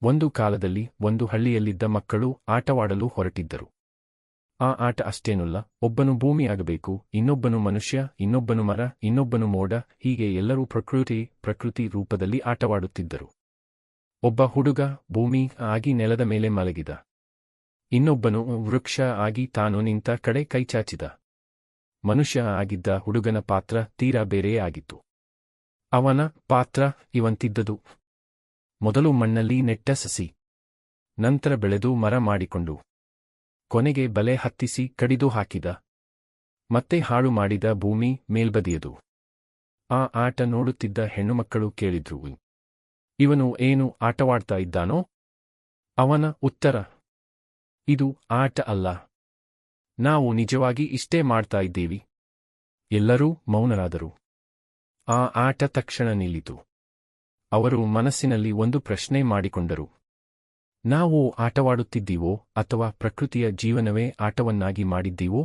ಒಂದು ಕಾಲದಲ್ಲಿ ಒಂದು ಹಳ್ಳಿಯಲ್ಲಿದ್ದ ಮಕ್ಕಳು ಆಟವಾಡಲು ಹೊರಟಿದ್ದರು. ಆ ಆಟ ಅಷ್ಟೇನುಲ್ಲ, ಒಬ್ಬನು ಭೂಮಿಯಾಗಬೇಕು, ಇನ್ನೊಬ್ಬನು ಮನುಷ್ಯ, ಇನ್ನೊಬ್ಬನು ಮರ, ಇನ್ನೊಬ್ಬನು ಮೋಡ, ಹೀಗೆ ಎಲ್ಲರೂ ಪ್ರಕೃತಿ ರೂಪದಲ್ಲಿ ಆಟವಾಡುತ್ತಿದ್ದರು. ಒಬ್ಬ ಹುಡುಗ ಭೂಮಿ ಆಗಿ ನೆಲದ ಮೇಲೆ ಮಲಗಿದ. ಇನ್ನೊಬ್ಬನು ವೃಕ್ಷ ಆಗಿ ತಾನು ನಿಂತ ಕಡೆ ಕೈಚಾಚಿದ. ಮನುಷ್ಯ ಆಗಿದ್ದ ಹುಡುಗನ ಪಾತ್ರ ತೀರಾ ಬೇರೆಯೇ ಆಗಿತ್ತು. ಅವನ ಪಾತ್ರ ಇವಂತಿದ್ದದು. ಮೊದಲು ಮಣ್ಣಲ್ಲಿ ನೆಟ್ಟ ಸಸಿ, ನಂತರ ಬೆಳೆದು ಮರ ಮಾಡಿಕೊಂಡು, ಕೊನೆಗೆ ಬಲೆ ಹತ್ತಿಸಿ ಕಡಿದು ಹಾಕಿದ, ಮತ್ತೆ ಹಾಳು ಮಾಡಿದ ಭೂಮಿ ಮೇಲ್ಬದಿಯದು. ಆ ಆಟ ನೋಡುತ್ತಿದ್ದ ಹೆಣ್ಣುಮಕ್ಕಳು ಕೇಳಿದ್ರು, ಇವನು ಏನು ಆಟವಾಡ್ತಾ ಇದ್ದಾನೋ? ಅವನ ಉತ್ತರ, ಇದು ಆಟ ಅಲ್ಲ, ನಾವು ನಿಜವಾಗಿ ಇಷ್ಟೇ ಮಾಡ್ತಾ ಇದ್ದೀವಿ. ಎಲ್ಲರೂ ಮೌನರಾದರು. ಆ ಆಟ ತಕ್ಷಣ ನಿಲ್ಲಿತು. ಅವರು ಮನಸ್ಸಿನಲ್ಲಿ ಒಂದು ಪ್ರಶ್ನೆ ಮಾಡಿಕೊಂಡರು. ನಾವು ಆಟವಾಡುತ್ತಿದ್ದೀವೋ ಅಥವಾ ಪ್ರಕೃತಿಯ ಜೀವನವೇ ಆಟವನ್ನಾಗಿ ಮಾಡಿದ್ದೀವೋ?